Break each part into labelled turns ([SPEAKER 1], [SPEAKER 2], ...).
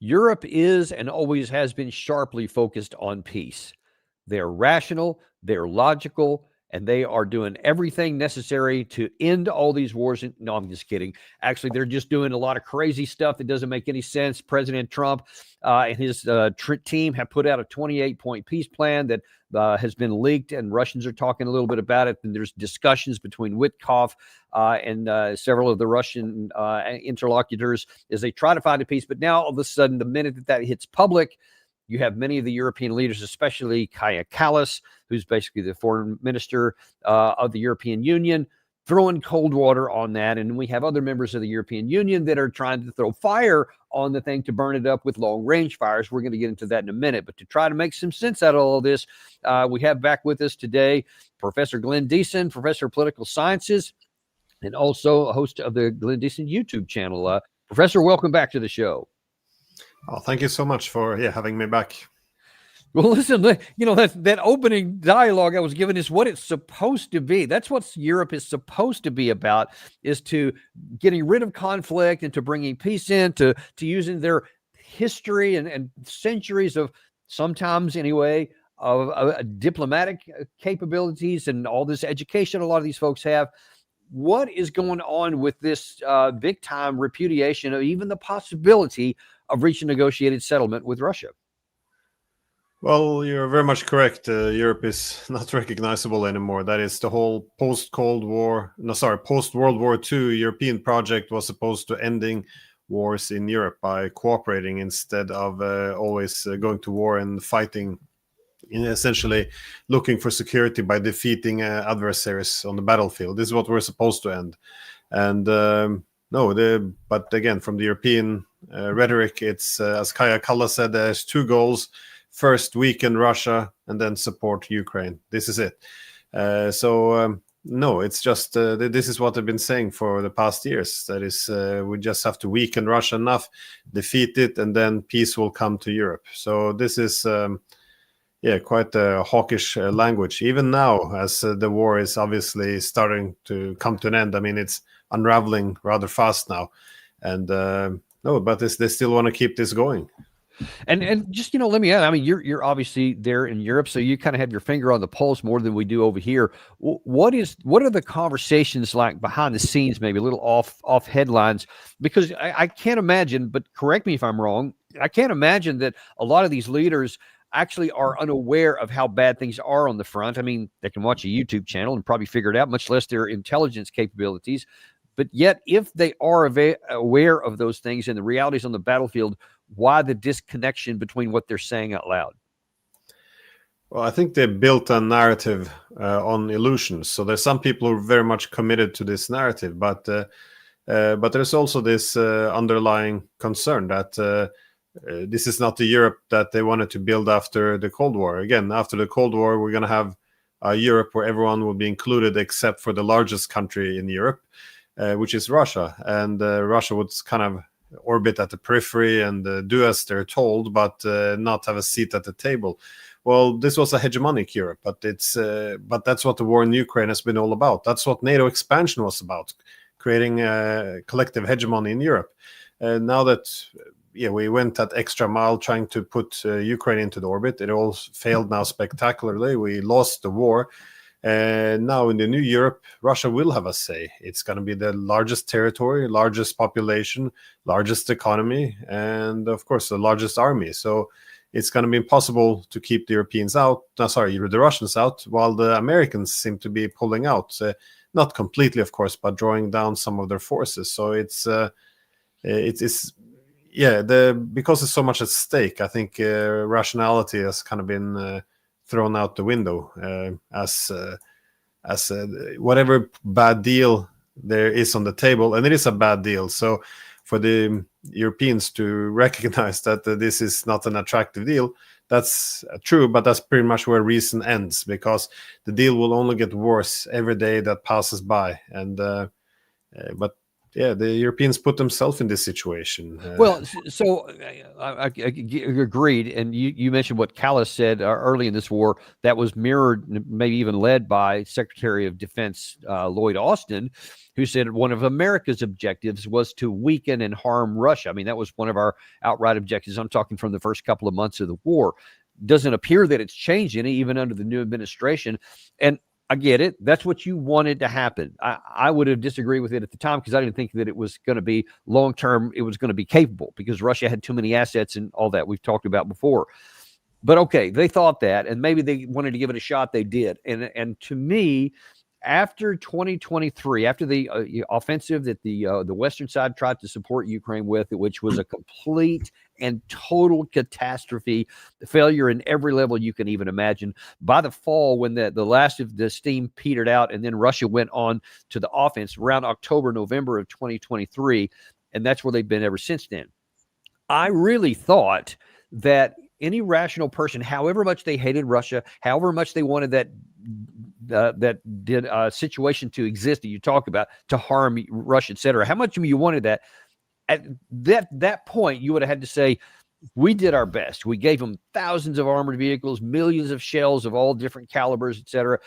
[SPEAKER 1] Europe is and always has been sharply focused on peace. They're rational, they're logical, and they are doing everything necessary to end all these wars. No, I'm just kidding. Actually, they're just doing a lot of crazy stuff that doesn't make any sense. President Trump and his team have put out a 28-point peace plan that has been leaked, and Russians are talking a little bit about it. And there's discussions between Witkoff and several of the Russian interlocutors as they try to find a peace. But now, all of a sudden, the minute that hits public, you have many of the European leaders, especially Kallas, who's basically the foreign minister of the European Union, throwing cold water on that. And we have other members of the European Union that are trying to throw fire on the thing to burn it up with long-range fires. We're going to get into that in a minute. But to try to make some sense out of all of this, we have back with us today Professor Glenn Diesen, professor of political sciences, and also a host of the Glenn Diesen YouTube channel. Professor, welcome back to the show.
[SPEAKER 2] Oh, thank you so much for having me back.
[SPEAKER 1] Well, listen, that opening dialogue I was given is what it's supposed to be. That's what Europe is supposed to be about, is to getting rid of conflict and to bringing peace in, to using their history and centuries of, sometimes anyway, of diplomatic capabilities and all this education a lot of these folks have. What is going on with this big-time repudiation of even the possibility of reaching a negotiated settlement with Russia?
[SPEAKER 2] Well, you're very much correct. Europe is not recognizable anymore. That is, the whole post-World War II European project was supposed to ending wars in Europe by cooperating instead of always going to war and fighting, essentially looking for security by defeating adversaries on the battlefield. This is what we're supposed to end. And but again, from the European rhetoric, it's as Kallas said, there's two goals. First, weaken Russia, and then support Ukraine. This is it. No, it's just this is what I've been saying for the past years. That is, we just have to weaken Russia enough, defeat it, and then peace will come to Europe. So this is quite a hawkish language. Even now, as the war is obviously starting to come to an end. I mean, it's unraveling rather fast now, and but they still want to keep this going.
[SPEAKER 1] And just, let me add, I mean, you're obviously there in Europe, so you kind of have your finger on the pulse more than we do over here. What are the conversations like behind the scenes, maybe a little off headlines? Because I can't imagine, but correct me if I'm wrong, I can't imagine that a lot of these leaders actually are unaware of how bad things are on the front. I mean, they can watch a YouTube channel and probably figure it out, much less their intelligence capabilities. But yet, if they are aware of those things and the realities on the battlefield, why the disconnection between what they're saying out loud?
[SPEAKER 2] Well, I think they built a narrative on illusions. So there's some people who are very much committed to this narrative, but there's also this underlying concern that this is not the Europe that they wanted to build after the Cold War. Again, after the Cold War, we're going to have a Europe where everyone will be included except for the largest country in Europe, which is Russia. And Russia would kind of orbit at the periphery and do as they're told, but not have a seat at the table. Well, this was a hegemonic Europe, but that's what the war in Ukraine has been all about. That's what NATO expansion was about, creating a collective hegemony in Europe. And now that we went that extra mile trying to put Ukraine into the orbit, it all failed now spectacularly. We lost the war. And now in the new Europe, Russia will have a say. It's going to be the largest territory, largest population, largest economy, and of course the largest army. So it's going to be impossible to keep the the Russians out, while the Americans seem to be pulling out. Not completely, of course, but drawing down some of their forces. So because there's so much at stake, I think rationality has kind of been thrown out the window as whatever bad deal there is on the table, and it is a bad deal. So for the Europeans to recognize that this is not an attractive deal, that's true, but that's pretty much where reason ends, because the deal will only get worse every day that passes by. And but Yeah, the Europeans put themselves in this situation.
[SPEAKER 1] Well, so I agreed, and you mentioned what Kallas said early in this war that was mirrored, maybe even led by Secretary of Defense Lloyd Austin, who said one of America's objectives was to weaken and harm Russia. I mean, that was one of our outright objectives. I'm talking from the first couple of months of the war. Doesn't appear that it's changed any, even under the new administration. And I get it. That's what you wanted to happen. I would have disagreed with it at the time because I didn't think that it was going to be long-term. It was going to be capable because Russia had too many assets and all that we've talked about before. But okay, they thought that, and maybe they wanted to give it a shot. They did. And to me, after 2023, after the offensive that the Western side tried to support Ukraine with, which was a complete and total catastrophe, failure in every level you can even imagine. By the fall, when the last of the steam petered out, and then Russia went on to the offense around October, November of 2023, and that's where they've been ever since then. I really thought that any rational person, however much they hated Russia, however much they wanted that situation to exist that you talk about, to harm Russia, et cetera, how much you wanted that, at that point, you would have had to say, we did our best. We gave them thousands of armored vehicles, millions of shells of all different calibers, et cetera.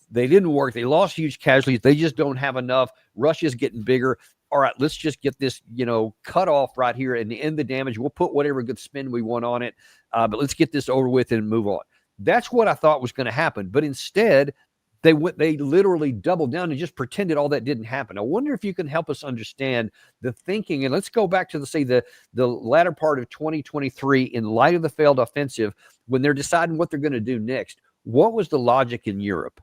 [SPEAKER 1] They didn't work. They lost huge casualties. They just don't have enough. Russia's getting bigger. All right, let's just get this, cut off right here and end the damage. We'll put whatever good spin we want on it, but let's get this over with and move on. That's what I thought was going to happen. But instead, they literally doubled down and just pretended all that didn't happen. I wonder if you can help us understand the thinking. And let's go back to the latter part of 2023 in light of the failed offensive, when they're deciding what they're going to do next. What was the logic in Europe?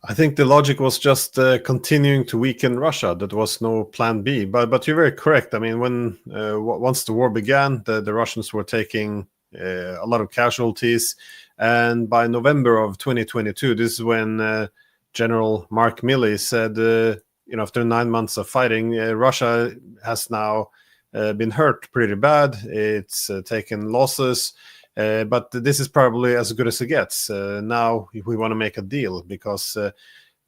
[SPEAKER 2] I think the logic was just continuing to weaken Russia. That was no plan B. But you're very correct. I mean, when once the war began, the Russians were taking a lot of casualties. And by November of 2022, this is when General Mark Milley said, after 9 months of fighting, Russia has now been hurt pretty bad. It's taken losses. But this is probably as good as it gets. Now we want to make a deal, because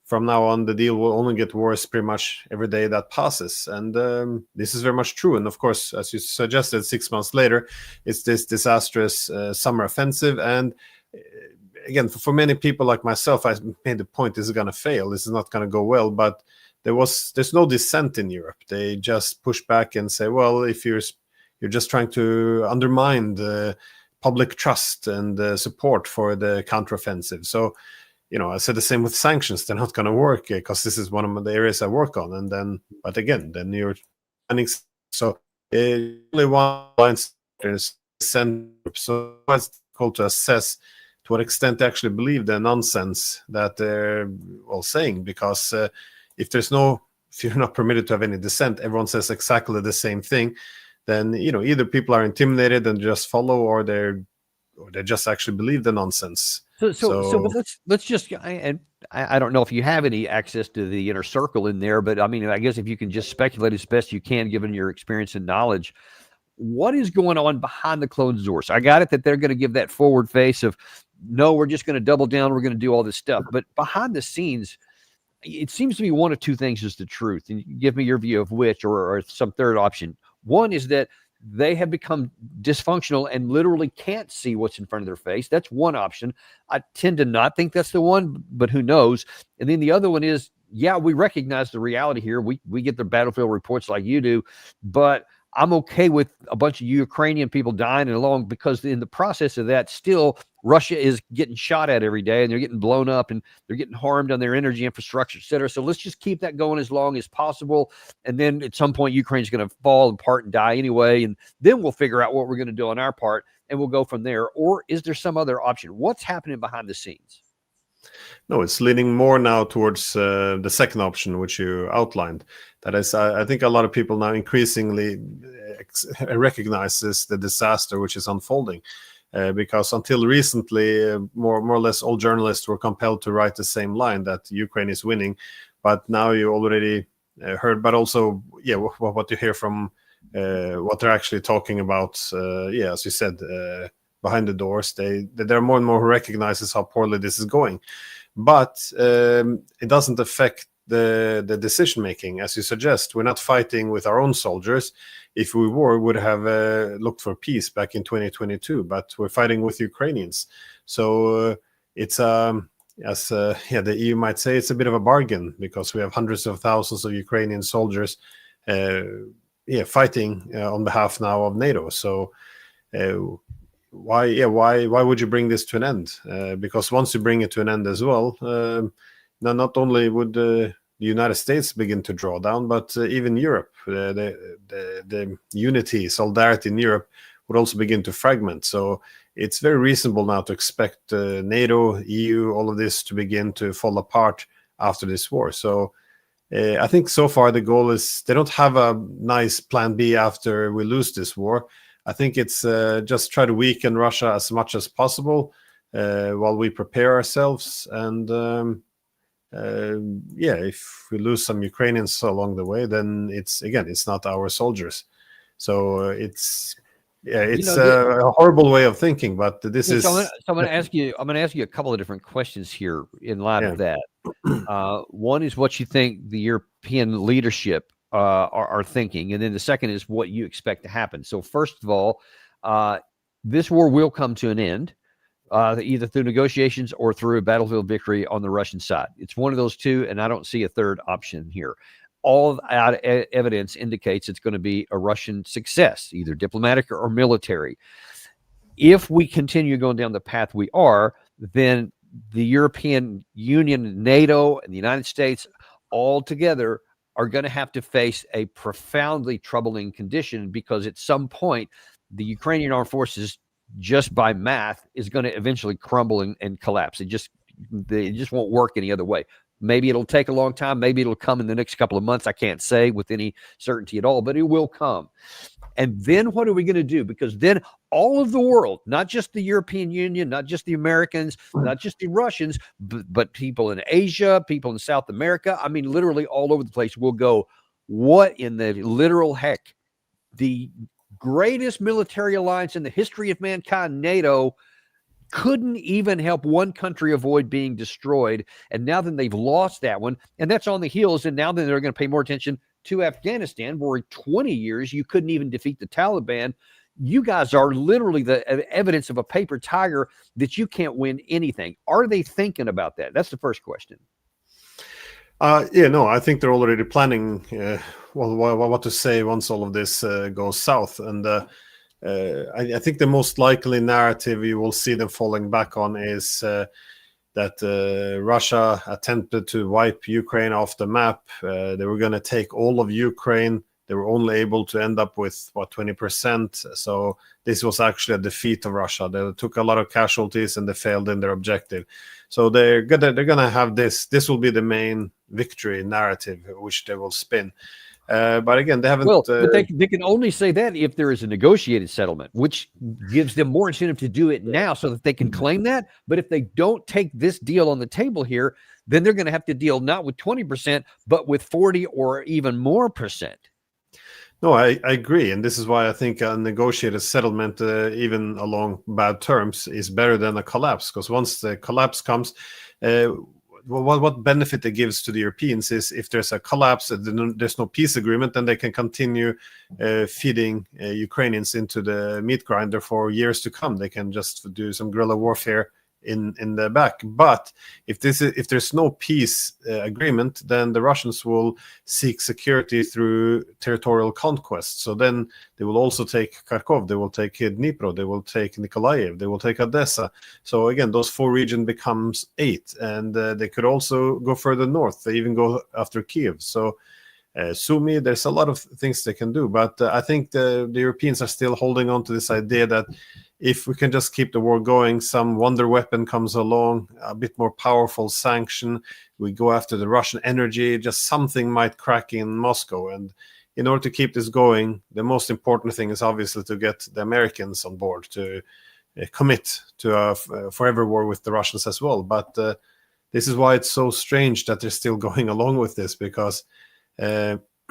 [SPEAKER 2] from now on, the deal will only get worse pretty much every day that passes. And this is very much true. And of course, as you suggested, 6 months later, it's this disastrous summer offensive. And again, for many people like myself, I made the point this is going to fail. This is not going to go well. But there's no dissent in Europe. They just push back and say, well, if you're just trying to undermine the public trust and support for the counteroffensive. So, I said the same with sanctions. They're not going to work because this is one of the areas I work on. And then, but again, then you're planning. So, only one line is sent. So it's difficult to assess to what extent they actually believe the nonsense that they're all saying. Because if you're not permitted to have any dissent, everyone says exactly the same thing. Then either people are intimidated and just follow, or they just actually believe the nonsense.
[SPEAKER 1] So let's just, and I don't know if you have any access to the inner circle in there, but I mean, I guess if you can just speculate as best you can, given your experience and knowledge, what is going on behind the closed doors? I got it that they're going to give that forward face of, no, we're just going to double down, we're going to do all this stuff. But behind the scenes, it seems to be one of two things is the truth. And give me your view of which, or some third option. One is that they have become dysfunctional and literally can't see what's in front of their face. That's one option. I tend to not think that's the one, but who knows? And then the other one is, yeah, we recognize the reality here. We get the battlefield reports like you do, but I'm okay with a bunch of Ukrainian people dying along, because in the process of that, still Russia is getting shot at every day, and they're getting blown up, and they're getting harmed on their energy infrastructure, et cetera. So let's just keep that going as long as possible. And then at some point, Ukraine's going to fall apart and die anyway. And then we'll figure out what we're going to do on our part, and we'll go from there. Or is there some other option? What's happening behind the scenes?
[SPEAKER 2] No, it's leaning more now towards the second option, which you outlined. That is, I think a lot of people now increasingly recognizes the disaster which is unfolding. Because until recently, more or less all journalists were compelled to write the same line, that Ukraine is winning. But now you already heard, but also, what you hear from what they're actually talking about, as you said, behind the doors, there are more and more who recognizes how poorly this is going. But it doesn't affect the decision making, as you suggest. We're not fighting with our own soldiers. If we were, we would have looked for peace back in 2022, but we're fighting with Ukrainians. So it's as the EU might say, it's a bit of a bargain, because we have hundreds of thousands of Ukrainian soldiers fighting on behalf now of NATO. So why would you bring this to an end? Because once you bring it to an end as well, now not only would the United States begin to draw down, but even Europe, the unity, solidarity in Europe would also begin to fragment. So it's very reasonable now to expect NATO, EU, all of this to begin to fall apart after this war. So I think so far the goal is they don't have a nice plan B after we lose this war. I think it's just try to weaken Russia as much as possible while we prepare ourselves. And if we lose some Ukrainians along the way, then it's not our soldiers. So it's a horrible way of thinking, but this is.
[SPEAKER 1] So I'm going to ask you. I'm going to ask you a couple of different questions here in light of that. One is what you think the European leadership are thinking, and then the second is what you expect to happen. So first of all, this war will come to an end, either through negotiations or through a battlefield victory on the Russian side. It's one of those two, and I don't see a third option here. All evidence indicates it's going to be a Russian success, either diplomatic or military. If we continue going down the path we are, then the European Union, NATO, and the United States all together are going to have to face a profoundly troubling condition, because at some point, the Ukrainian armed forces, just by math, is going to eventually crumble and collapse. It just won't work any other way. Maybe it'll take a long time. Maybe it'll come in the next couple of months. I can't say with any certainty at all, but it will come. And then what are we going to do? Because then all of the world, not just the European Union, not just the Americans, not just the Russians, but people in Asia, people in South America, I mean, literally all over the place, will go, what in the literal heck? The greatest military alliance in the history of mankind, NATO, couldn't even help one country avoid being destroyed. And now then they've lost that one. And that's on the heels. And now then they're going to pay more attention to Afghanistan, where in 20 years you couldn't even defeat the Taliban. You guys are literally the evidence of a paper tiger that you can't win anything. Are they thinking about that? That's the first question.
[SPEAKER 2] I think they're already planning what to say once all of this goes south. And I think the most likely narrative you will see them falling back on is that Russia attempted to wipe Ukraine off the map. They were going to take all of Ukraine. They were only able to end up with 20%. So this was actually a defeat of Russia. They took a lot of casualties and they failed in their objective. So they're gonna have this. This will be the main victory narrative which they will spin. But again, they haven't.
[SPEAKER 1] But they can only say that if there is a negotiated settlement, which gives them more incentive to do it now, so that they can claim that. But if they don't take this deal on the table here, then they're going to have to deal not with 20%, but with 40 or even more percent.
[SPEAKER 2] No, I agree, and this is why I think a negotiated settlement, even along bad terms, is better than a collapse. Because once the collapse comes, what benefit it gives to the Europeans is if there's a collapse, there's no peace agreement, then they can continue feeding Ukrainians into the meat grinder for years to come. They can just do some guerrilla warfare in the back. But if there's no peace agreement, then the Russians will seek security through territorial conquest. So then they will also take Kharkov, they will take Dnipro, they will take Nikolaev, they will take Odessa. So again, those 4 regions becomes 8, and they could also go further north. They even go after Kiev. So Sumy, there's a lot of things they can do, but I think the Europeans are still holding on to this idea that if we can just keep the war going, some wonder weapon comes along, a bit more powerful sanction, we go after the Russian energy, just something might crack in Moscow. And in order to keep this going, the most important thing is obviously to get the Americans on board to commit to a forever war with the Russians as well. But this is why it's so strange that they're still going along with this, because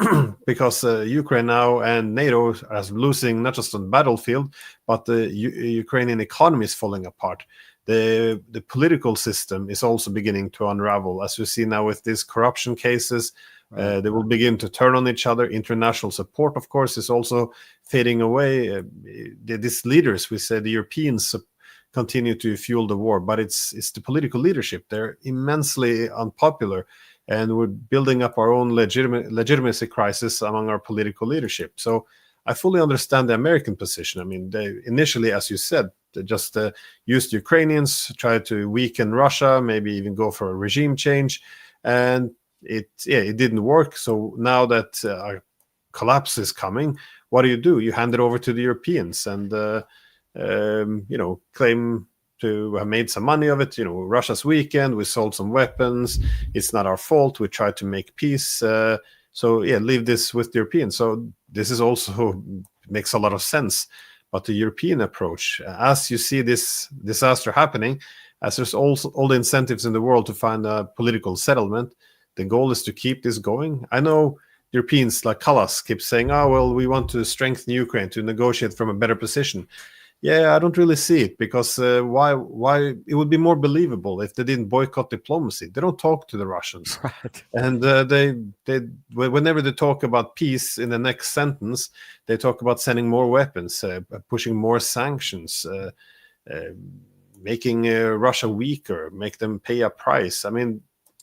[SPEAKER 2] Ukraine now and NATO are losing not just on the battlefield, but the Ukrainian economy is falling apart. the political system is also beginning to unravel, as you see now with these corruption cases. They will begin to turn on each other. International support, of course, is also fading away. These leaders, we say the Europeans, continue to fuel the war, but it's the political leadership. They're immensely unpopular, and we're building up our own legitimacy crisis among our political leadership. So I fully understand the American position. I mean, they initially, as you said, they just used Ukrainians, tried to weaken Russia, maybe even go for a regime change, and it didn't work. So now that a collapse is coming, what do? You hand it over to the Europeans and claim to have made some money of it. Russia's weakened, we sold some weapons, it's not our fault, we tried to make peace. Leave this with the Europeans. So this is also makes a lot of sense. But the European approach, as you see this disaster happening, as there's also all the incentives in the world to find a political settlement, the goal is to keep this going. I know Europeans like Kallas keep saying, we want to strengthen Ukraine to negotiate from a better position. Yeah, I don't really see it, because why it would be more believable if they didn't boycott diplomacy. They don't talk to the Russians.
[SPEAKER 1] Right.
[SPEAKER 2] And they whenever they talk about peace, in the next sentence, they talk about sending more weapons, pushing more sanctions, making Russia weaker, make them pay a price. I mean,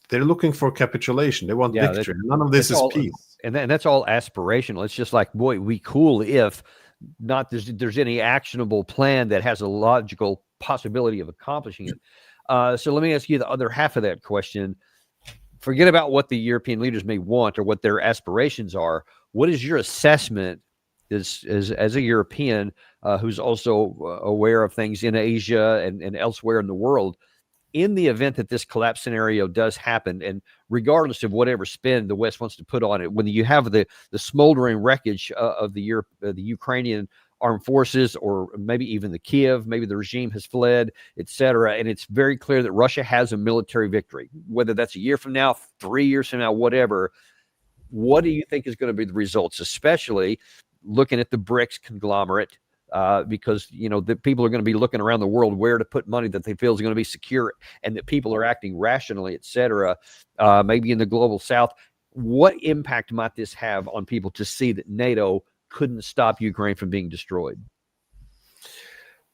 [SPEAKER 2] they're looking for capitulation. They want victory. None of this is peace.
[SPEAKER 1] And that's all aspirational. It's just like, boy, we cool if not there's any actionable plan that has a logical possibility of accomplishing it. So let me ask you the other half of that question. Forget about what the European leaders may want or what their aspirations are. What is your assessment as a European who's also aware of things in Asia and elsewhere in the world, in the event that this collapse scenario does happen, and regardless of whatever spin the West wants to put on it, when you have the smoldering wreckage of the Ukrainian armed forces, or maybe even the Kiev, maybe the regime has fled, etc., and it's very clear that Russia has a military victory, whether that's a year from now, 3 years from now, whatever, what do you think is going to be the results, especially looking at the BRICS conglomerate? Because the people are going to be looking around the world where to put money that they feel is going to be secure, and that people are acting rationally, etc. Maybe in the global South, what impact might this have on people to see that NATO couldn't stop Ukraine from being destroyed?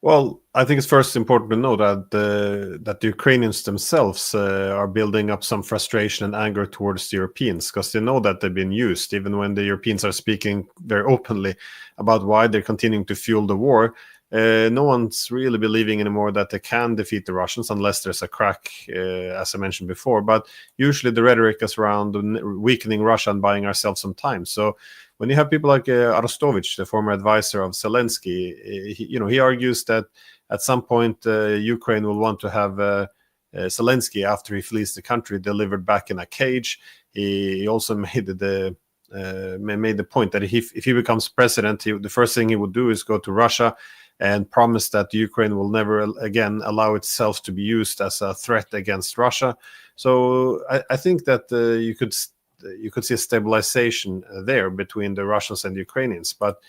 [SPEAKER 2] Well, I think it's first important to know that the Ukrainians themselves are building up some frustration and anger towards the Europeans, because they know that they've been used, even when the Europeans are speaking very openly about why they're continuing to fuel the war. No one's really believing anymore that they can defeat the Russians unless there's a crack, as I mentioned before. But usually the rhetoric is around weakening Russia and buying ourselves some time. So when you have people like Arostovich, the former advisor of Zelensky, he argues that at some point Ukraine will want to have Zelensky, after he flees the country, delivered back in a cage. He also made the point that if he becomes president, the first thing he would do is go to Russia and promise that Ukraine will never again allow itself to be used as a threat against Russia. So I think that you could see a stabilization there between the Russians and the Ukrainians. But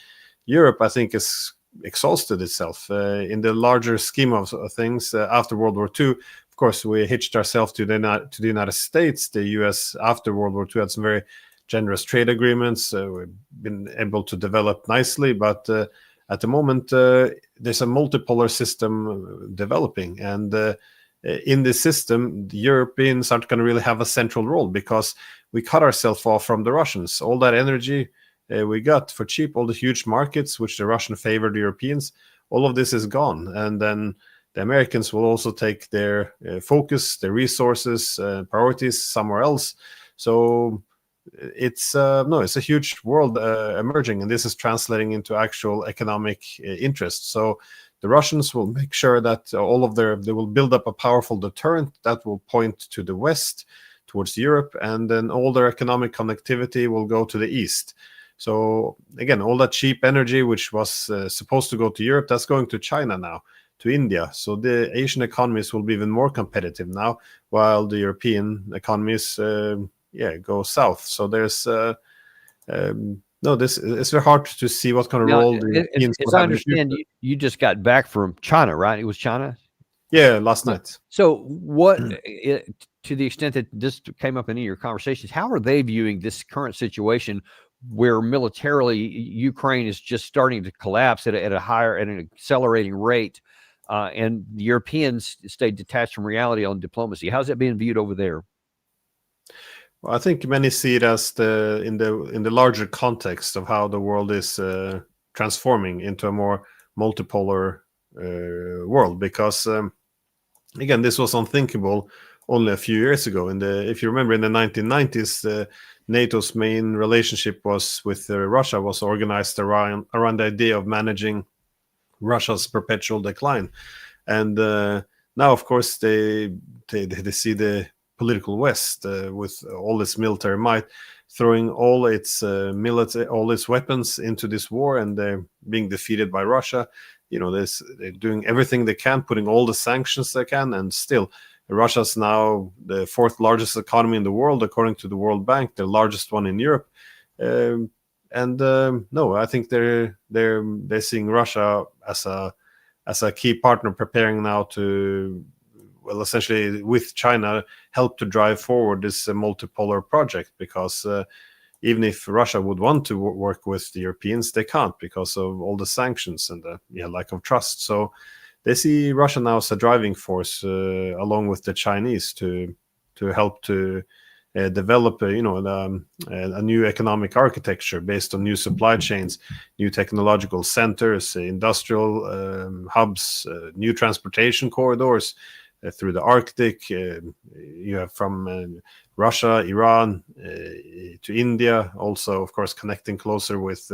[SPEAKER 2] Europe, I think, is exhausted itself in the larger scheme of things. After World War II, of course, we hitched ourselves to the United States. The US, after World War II, had some very generous trade agreements. We've been able to develop nicely, but at the moment, there's a multipolar system developing. And in this system, the Europeans aren't going to really have a central role, because we cut ourselves off from the Russians. All that energy we got for cheap, all the huge markets which the Russian favored the Europeans, all of this is gone. And then the Americans will also take their focus, their resources, priorities somewhere else. So it's a huge world emerging, and this is translating into actual economic interest. So the Russians will make sure that they will build up a powerful deterrent that will point to the West, towards Europe, and then all their economic connectivity will go to the East. So again, all that cheap energy which was supposed to go to Europe, that's going to China now, to India. So the Asian economies will be even more competitive now, while the European economies go south. So there's it's very hard to see what kind of role the Europeans
[SPEAKER 1] as I understand, you just got back from China, right? It was China?
[SPEAKER 2] Yeah, last night.
[SPEAKER 1] So, what, to the extent that this came up in any of your conversations, how are they viewing this current situation where militarily Ukraine is just starting to collapse at an accelerating rate, and the Europeans stay detached from reality on diplomacy? How's that being viewed over there?
[SPEAKER 2] Well, I think many see it as in the larger context of how the world is transforming into a more multipolar world, because again, this was unthinkable only a few years ago. If you remember, in the 1990s, NATO's main relationship with Russia was organized around the idea of managing Russia's perpetual decline, and now, of course, they see the political West with all its military might, throwing all its weapons into this war, and they're being defeated by Russia. They're doing everything they can, putting all the sanctions they can, and still, Russia's now the fourth largest economy in the world, according to the World Bank, the largest one in Europe. No, I think they're seeing Russia as a key partner, preparing now to, well, essentially with China, help to drive forward this multipolar project, because even if Russia would want to work with the Europeans, they can't because of all the sanctions and the lack of trust. So they see Russia now as a driving force, along with the Chinese, to help to develop a new economic architecture based on new supply chains, new technological centers, industrial hubs, new transportation corridors through the Arctic. You have from Russia, Iran, to India, also, of course, connecting closer with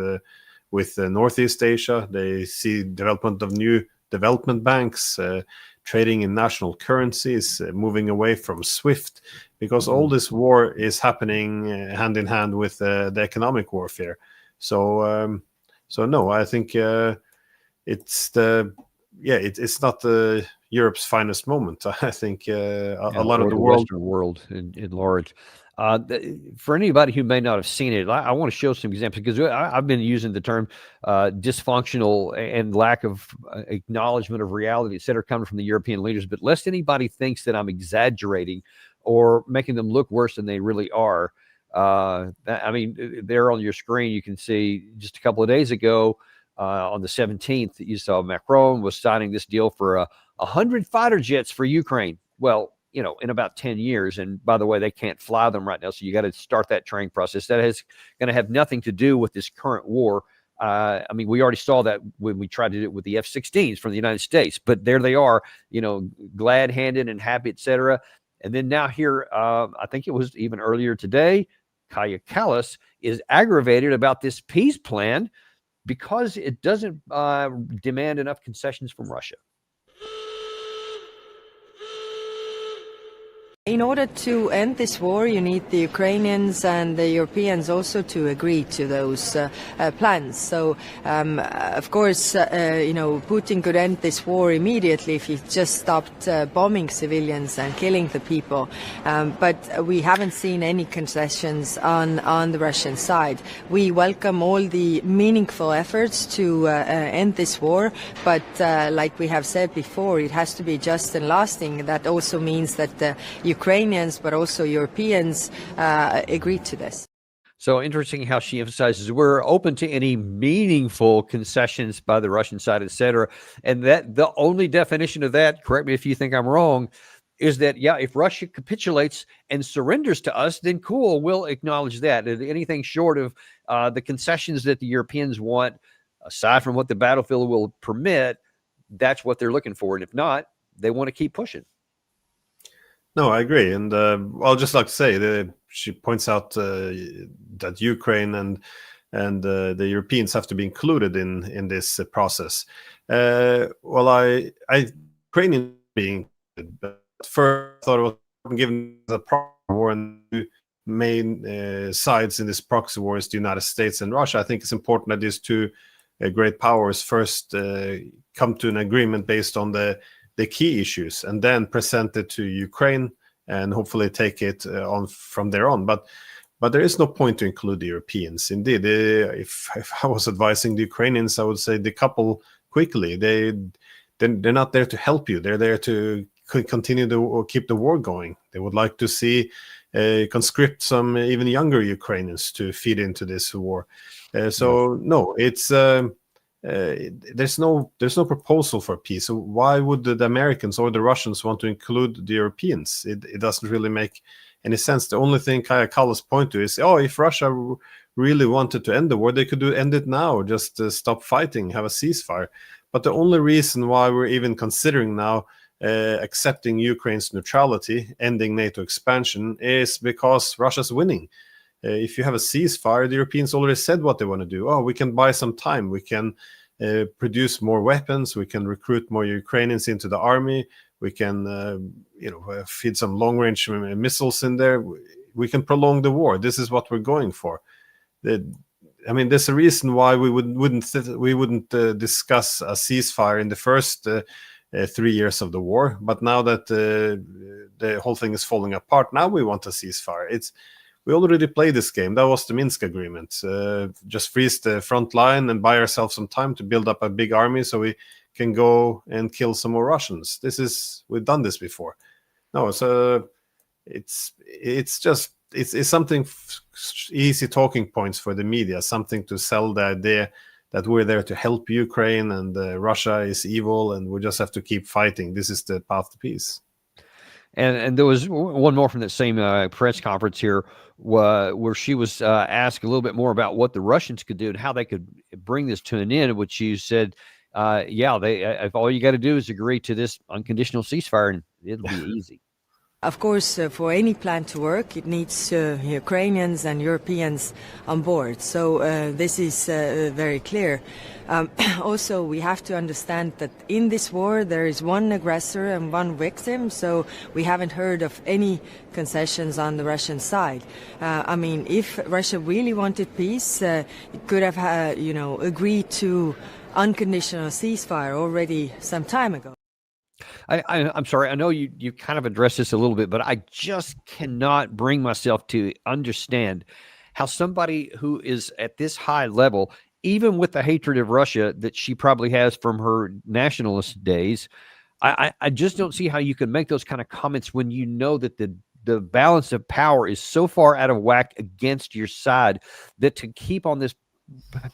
[SPEAKER 2] Northeast Asia. They see development of new development banks, trading in national currencies, moving away from SWIFT, because all this war is happening hand in hand with the economic warfare. So no, I think it's not Europe's finest moment. I think a lot of the world,
[SPEAKER 1] Western world in large. For anybody who may not have seen it, I want to show some examples, because I've been using the term dysfunctional and lack of acknowledgement of reality, et cetera, coming from the European leaders. But lest anybody thinks that I'm exaggerating or making them look worse than they really are, I mean, there on your screen, you can see just a couple of days ago, on the 17th, you saw Macron was signing this deal for 100 fighter jets for Ukraine. Well, in about 10 years. And by the way, they can't fly them right now. So you got to start that training process. That is going to have nothing to do with this current war. I mean, we already saw that when we tried to do it with the F-16s from the United States, but there they are, glad-handed and happy, etc. And then now here, I think it was even earlier today, Kallas is aggravated about this peace plan because it doesn't demand enough concessions from Russia.
[SPEAKER 3] In order to end this war, you need the Ukrainians and the Europeans also to agree to those plans. So, of course, Putin could end this war immediately if he just stopped bombing civilians and killing the people. But we haven't seen any concessions on the Russian side. We welcome all the meaningful efforts to end this war, but like we have said before, it has to be just and lasting. That also means that the Ukrainians, but also Europeans, agreed to this.
[SPEAKER 1] So interesting how she emphasizes we're open to any meaningful concessions by the Russian side, et cetera. And that the only definition of that, correct me if you think I'm wrong, is that, if Russia capitulates and surrenders to us, then cool, we'll acknowledge that. Anything short of the concessions that the Europeans want, aside from what the battlefield will permit, that's what they're looking for. And if not, they want to keep pushing.
[SPEAKER 2] No, I agree, and I'll just like to say she points out that Ukraine and the Europeans have to be included in this process. Ukrainian being, but first I thought it was given the proxy war, and the main sides in this proxy war is the United States and Russia. I think it's important that these two great powers first come to an agreement based on the key issues, and then present it to Ukraine and hopefully take it on from there on. But there is no point to include the Europeans. Indeed, if I was advising the Ukrainians, I would say decouple quickly. They they're not there to help you. They're there to continue to or keep the war going. They would like to see conscript some even younger Ukrainians to feed into this war. So no, it's there's no proposal for peace. So why would the Americans or the Russians want to include the Europeans? It doesn't really make any sense. The only thing Kaja Kallas point to is, if Russia really wanted to end the war, they could end it now, just stop fighting, have a ceasefire. But the only reason why we're even considering now accepting Ukraine's neutrality, ending NATO expansion, is because Russia's winning. If you have a ceasefire, the Europeans already said what they want to do. We can buy some time. We can produce more weapons. We can recruit more Ukrainians into the army. We can, feed some long-range missiles in there. We can prolong the war. This is what we're going for. There's a reason why we wouldn't discuss a ceasefire in the first 3 years of the war. But now that the whole thing is falling apart, now we want a ceasefire. We already played this game. That was the Minsk agreement. Just freeze the front line and buy ourselves some time to build up a big army so we can go and kill some more Russians. We've done this before. No, so it's something easy talking points for the media, something to sell the idea that we're there to help Ukraine and Russia is evil and we just have to keep fighting. This is the path to peace.
[SPEAKER 1] And there was one more from that same press conference here where she was asked a little bit more about what the Russians could do and how they could bring this to an end, which she said, if all you got to do is agree to this unconditional ceasefire and it'll be easy.
[SPEAKER 3] Of course, for any plan to work, it needs Ukrainians and Europeans on board. So this is very clear. Also, we have to understand that in this war, there is one aggressor and one victim. So we haven't heard of any concessions on the Russian side. If Russia really wanted peace, it could have, agreed to unconditional ceasefire already some time ago.
[SPEAKER 1] I'm sorry. I know you kind of addressed this a little bit, but I just cannot bring myself to understand how somebody who is at this high level, even with the hatred of Russia that she probably has from her nationalist days, I just don't see how you can make those kind of comments when you know that the balance of power is so far out of whack against your side that to keep on this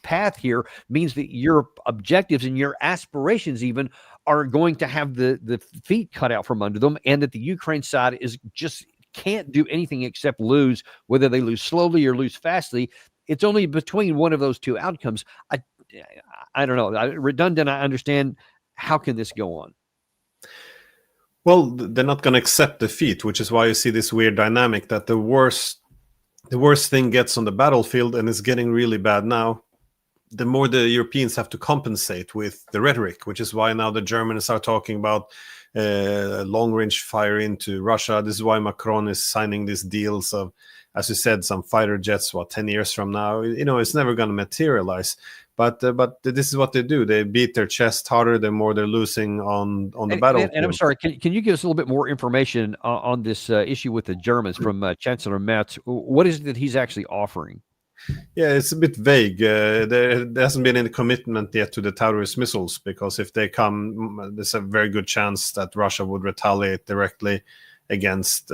[SPEAKER 1] path here means that your objectives and your aspirations even are going to have the feet cut out from under them, and that the Ukraine side is just can't do anything except lose, whether they lose slowly or lose fastly. It's only between one of those two outcomes. I don't know. Redundant, I understand. How can this go on?
[SPEAKER 2] Well, they're not going to accept defeat, which is why you see this weird dynamic that the worst thing gets on the battlefield, and it's getting really bad now, the more the Europeans have to compensate with the rhetoric, which is why now the Germans are talking about long-range fire into Russia. This is why Macron is signing these deals of, as you said, some fighter jets, 10 years from now. It's never going to materialize. But this is what they do. They beat their chest harder the more they're losing on the battlefield.
[SPEAKER 1] And I'm sorry, can you give us a little bit more information on this issue with the Germans from Chancellor Merz? What is it that he's actually offering?
[SPEAKER 2] Yeah, it's a bit vague. There hasn't been any commitment yet to the Taurus missiles, because if they come, there's a very good chance that Russia would retaliate directly against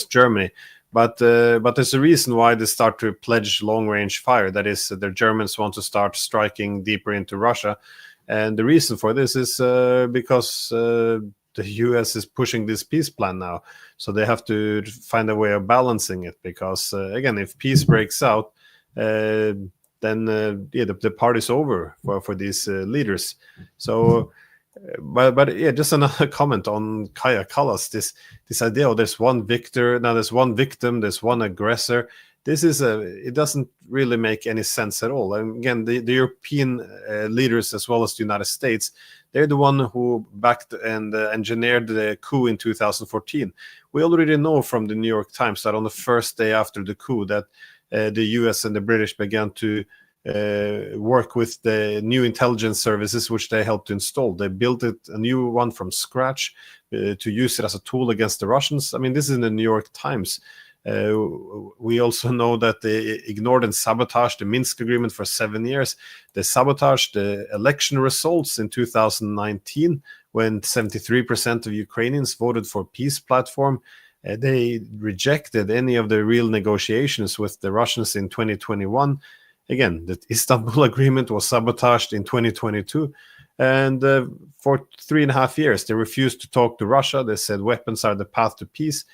[SPEAKER 2] Germany. But there's a reason why they start to pledge long-range fire. That is, the Germans want to start striking deeper into Russia. And the reason for this is because the US is pushing this peace plan now. So they have to find a way of balancing it, because, again, if peace breaks out, then the party's over for these leaders. So, but just another comment on Kaja Kallas, this idea of there's one victor, now there's one victim, there's one aggressor. It doesn't really make any sense at all. And again, the European leaders, as well as the United States, they're the one who backed and engineered the coup in 2014. We already know from the New York Times that on the first day after the coup that the US and the British began to work with the new intelligence services, which they helped to install. They built a new one from scratch to use it as a tool against the Russians. This is in the New York Times. We also know that they ignored and sabotaged the Minsk agreement for 7 years. They sabotaged the election results in 2019 when 73% of Ukrainians voted for peace platform. They rejected any of the real negotiations with the Russians in 2021. Again, the Istanbul agreement was sabotaged in 2022. And for 3.5 years, they refused to talk to Russia. They said weapons are the path to peace.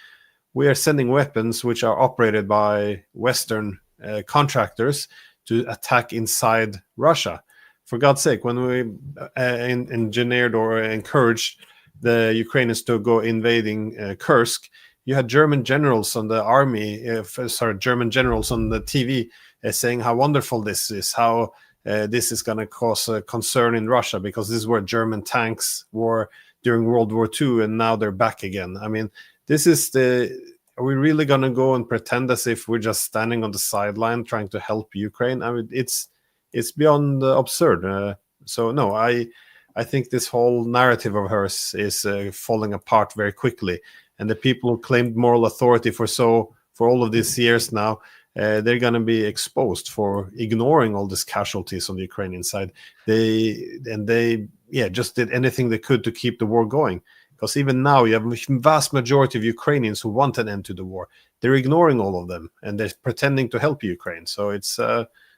[SPEAKER 2] We are sending weapons which are operated by Western contractors to attack inside Russia. For God's sake, when we engineered or encouraged the Ukrainians to go invading Kursk, you had German generals on the German generals on the TV saying how wonderful this is, how this is going to cause a concern in Russia because this is where German tanks were during World War II, and now they're back again. I mean, are we really going to go and pretend as if we're just standing on the sideline trying to help Ukraine? I mean, it's beyond absurd. So no, I think this whole narrative of hers is falling apart very quickly. And the people who claimed moral authority for all of these years now, they're going to be exposed for ignoring all these casualties on the Ukrainian side. They just did anything they could to keep the war going. Because even now, you have a vast majority of Ukrainians who want an end to the war. They're ignoring all of them, and they're pretending to help Ukraine. So it's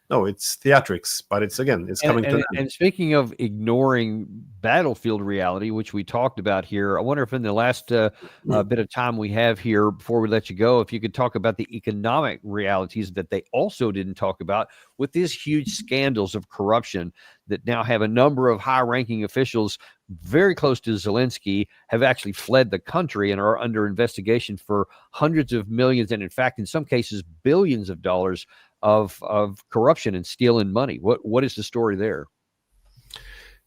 [SPEAKER 2] it's theatrics, but it's coming to an end.
[SPEAKER 1] And speaking of ignoring battlefield reality, which we talked about here, I wonder if in the last bit of time we have here before we let you go, if you could talk about the economic realities that they also didn't talk about with these huge scandals of corruption that now have a number of high-ranking officials very close to Zelensky have actually fled the country and are under investigation for hundreds of millions and, in fact, in some cases, billions of dollars of corruption and stealing money. What is the story there?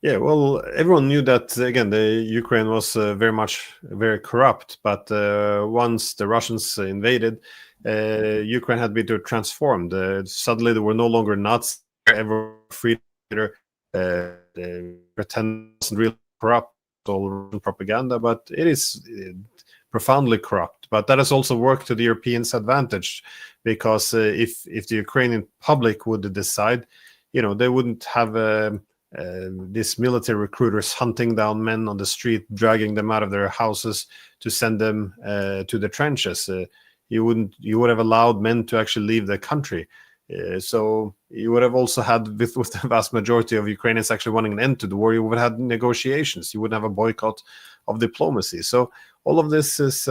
[SPEAKER 2] Yeah, well, everyone knew that, again, the Ukraine was very corrupt. But once the Russians invaded, Ukraine had been transformed. Suddenly, there were no longer Nazis, ever free leader. Pretend wasn't really corrupt, all Russian propaganda, but it is profoundly corrupt. But that has also worked to the Europeans' advantage, because if the Ukrainian public would decide, they wouldn't have these military recruiters hunting down men on the street, dragging them out of their houses to send them to the trenches. You would have allowed men to actually leave the country. So you would have also had, with the vast majority of Ukrainians actually wanting an end to the war, you would have had negotiations. You wouldn't have a boycott of diplomacy. So all of this is,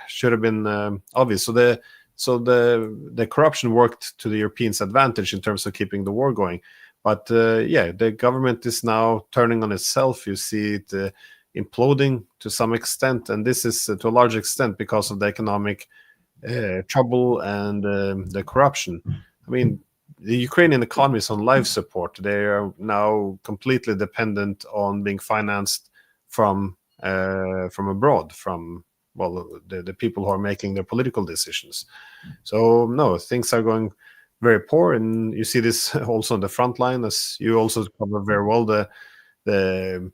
[SPEAKER 2] should have been obvious. So the corruption worked to the Europeans' advantage in terms of keeping the war going. But the government is now turning on itself. You see it imploding to some extent, and this is to a large extent because of the economic trouble and the corruption. I mean, the Ukrainian economy is on life support. They are now completely dependent on being financed from abroad, from the people who are making their political decisions. So no, things are going very poor, and you see this also on the front line, as you also cover very well, the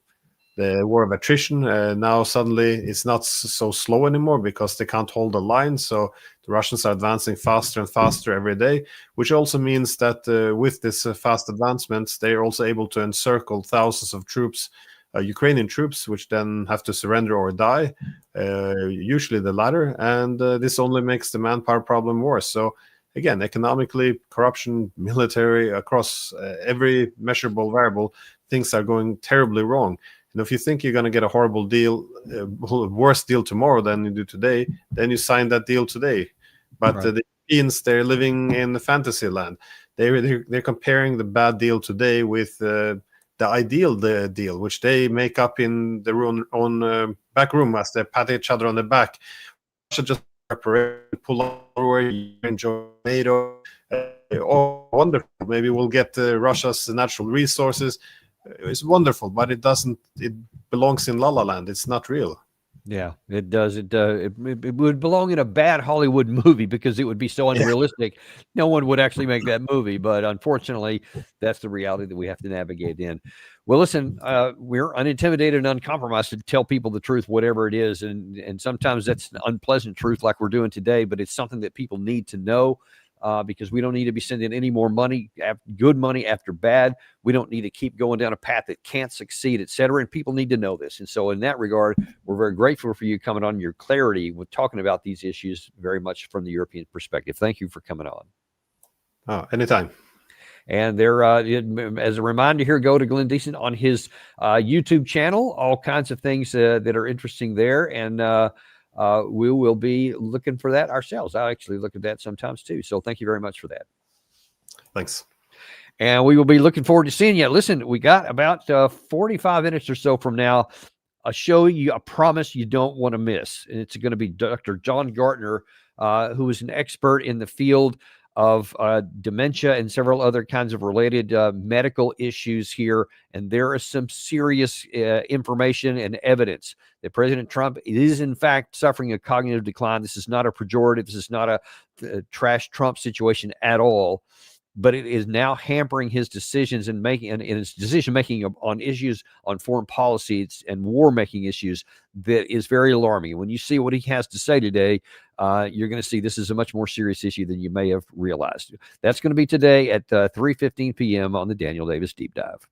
[SPEAKER 2] war of attrition. Now suddenly it's not so slow anymore because they can't hold the line. So the Russians are advancing faster and faster every day, which also means that with this fast advancements, they're also able to encircle thousands of troops, Ukrainian troops, which then have to surrender or die, usually the latter. And this only makes the manpower problem worse. So again, economically, corruption, military, across every measurable variable, things are going terribly wrong. And if you think you're going to get a horrible deal, worse deal tomorrow than you do today, then you sign that deal today. But
[SPEAKER 1] Right.
[SPEAKER 2] The Europeans, they're living in the fantasy land. They're comparing the bad deal today with the ideal deal, which they make up in their own back room as they pat each other on the back. Russia just pull over, you enjoy NATO. Wonderful. Maybe we'll get Russia's natural resources. It's wonderful, but it belongs in La La Land. It's not real.
[SPEAKER 1] Yeah, it does. It would belong in a bad Hollywood movie because it would be so unrealistic. No one would actually make that movie. But unfortunately, that's the reality that we have to navigate in. Well, listen, we're unintimidated and uncompromised to tell people the truth, whatever it is, and sometimes that's an unpleasant truth, like we're doing today. But it's something that people need to know. Because we don't need to be sending any more money, good money after bad. We don't need to keep going down a path that can't succeed, et cetera. And people need to know this. And so in that regard, we're very grateful for you coming on, your clarity with talking about these issues very much from the European perspective. Thank you for coming on.
[SPEAKER 2] Oh, anytime.
[SPEAKER 1] And there, as a reminder here, go to Glenn Diesen on his YouTube channel, all kinds of things that are interesting there. And we will be looking for that ourselves. I actually look at that sometimes too. So thank you very much for that.
[SPEAKER 2] Thanks.
[SPEAKER 1] And we will be looking forward to seeing you. Listen, we got about 45 minutes or so from now, a show you, I promise you don't want to miss. And it's going to be Dr. John Gartner, who is an expert in the field of dementia and several other kinds of related medical issues here. And there is some serious information and evidence that President Trump is, in fact, suffering a cognitive decline. This is not a pejorative. This is not a trash Trump situation at all. But it is now hampering his decisions and his decision making on issues on foreign policy and war making issues. That is very alarming. When you see what he has to say today, you're going to see this is a much more serious issue than you may have realized. That's going to be today at 3:15 p.m. on the Daniel Davis Deep Dive.